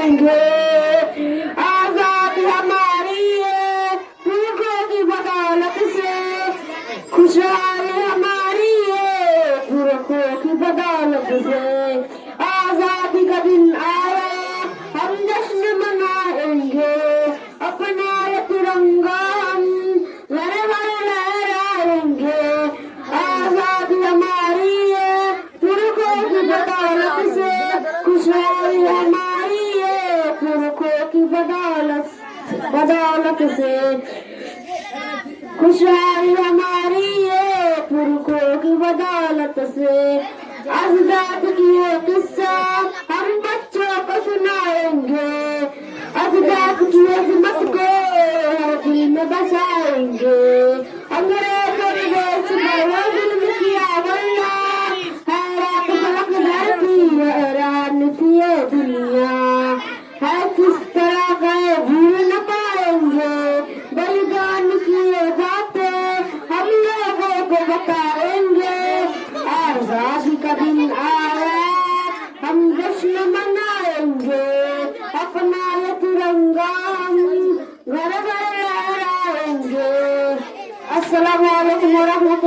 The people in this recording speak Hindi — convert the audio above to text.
लहराएंगे। आजादी हमारी है पुरखों की बदौलत से, खुशहाली हमारी है पुरखों की बदौलत से। आजादी का दिन आया हम जश्न मनाएंगे, अपना ये तिरंगा हम घर घर लहराएंगे। आजादी हमारी है पुरखों की बदौलत से, खुशहाली हमारी है पुरखों की बदौलत से। खुशहाली हमारी है पुरखों की बदौलत से। अजदाद की ये किस्सा हम बच्चों को सुनाएंगे, अजदाद की अजमत को दिल में बसाएंगे। अंग्रेजों ने देश में जुल्म किया वल्ला, हैरान पलक धरती हैरान थी ये दुनिया। है किस तरह गए भूल न पाएंगे, बलिदान किए बातें हम लोगों को बताएंगे। आजादी का दिन आया हम जश्न मनाएंगे, अपना ये तिरंगा हम घर घर लहराएंगे। अस्सलाम वालेकुम व रहमतुल्लाह।